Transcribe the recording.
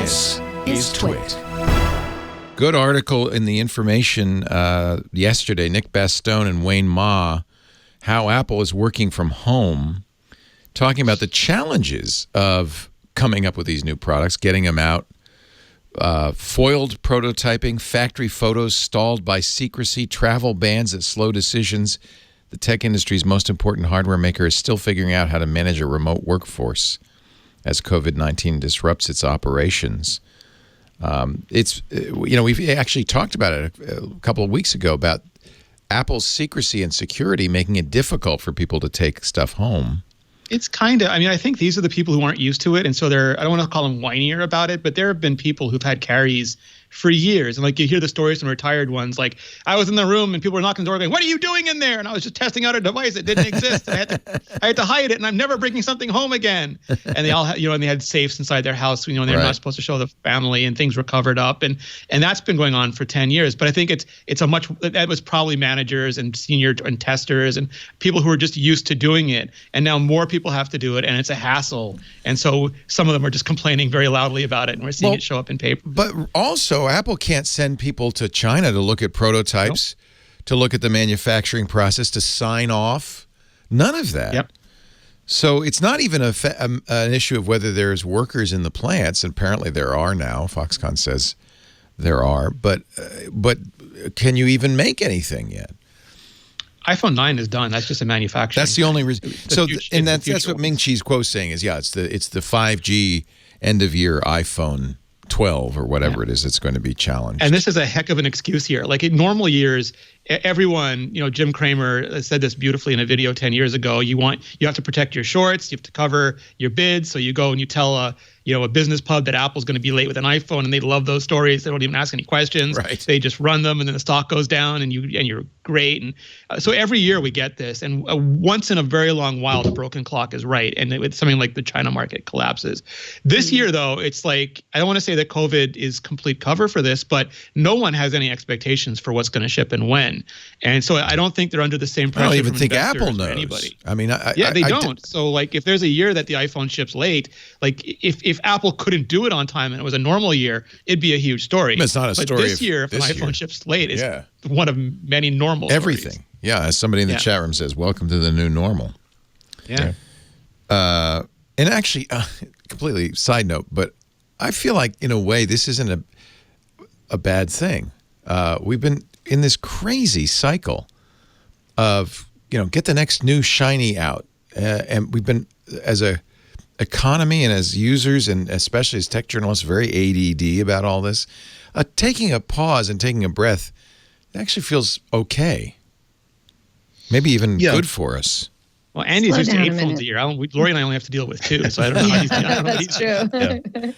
This is TWiT. Good article in the Information yesterday, Nick Bastone and Wayne Ma, how Apple is working from home, talking about the challenges of coming up with these new products, getting them out, foiled prototyping, factory photos stalled by secrecy, travel bans that slow decisions. The tech industry's most important hardware maker is still figuring out how to manage a remote workforce as COVID-19 disrupts its operations. We've actually talked about it a couple of weeks ago about Apple's secrecy and security making it difficult for people to take stuff home. It's kind of, I think these are the people who aren't used to it. And so I don't want to call them whinier about it, but there have been people who've had carries for years. And you hear the stories from retired ones, like I was in the room and people were knocking on the door going, "What are you doing in there?" And I was just testing out a device that didn't exist. And I had to hide it, and I'm never bringing something home again. And they all had, and they had safes inside their house, and they're not supposed to show the family, and things were covered up. And that's been going on for 10 years. But I think that was probably managers and senior and testers and people who are just used to doing it. And now more people have to do it, and it's a hassle. And so some of them are just complaining very loudly about it, and we're seeing it show up in paper. But also, Apple can't send people to China to look at prototypes, to look at the manufacturing process, to sign off. None of that. Yep. So it's not even an issue of whether there's workers in the plants. And apparently there are now. Foxconn says there are. But can you even make anything yet? iPhone 9 is done. That's just a manufacturing. That's the only reason. So, and that's what Ming Chi's quote saying is, it's the 5G end of year iPhone 12 or whatever it is, it's going to be challenged. And this is a heck of an excuse here. Like in normal years, everyone, Jim Cramer said this beautifully in a video 10 years ago. You have to protect your shorts. You have to cover your bids. So you go and you tell a business pub that Apple's going to be late with an iPhone, and they love those stories. They don't even ask any questions. Right. They just run them, and then the stock goes down, and you're great. And so every year we get this, and once in a very long while, the broken clock is right, and it's something like the China market collapses. This year, though, it's like I don't want to say that COVID is complete cover for this, but no one has any expectations for what's going to ship and when. And so I don't think they're under the same pressure. I don't even think Apple knows. Anybody. I mean, they don't. So if there's a year that the iPhone ships late, if Apple couldn't do it on time and it was a normal year, it'd be a huge story. It's not a story. But this year, if an iPhone ships late, it's one of many normal everything. stories. Yeah, as somebody in the chat room says, welcome to the new normal. Yeah. And actually, completely side note, but I feel like in a way this isn't a bad thing. We've been in this crazy cycle of, get the next new shiny out. And we've been, as a economy and as users and especially as tech journalists, very ADD about all this. Taking a pause and taking a breath actually feels okay. Maybe even good for us. Well, Andy's used to 8 phones a year. Lori and I only have to deal with 2, so I don't know. That's true.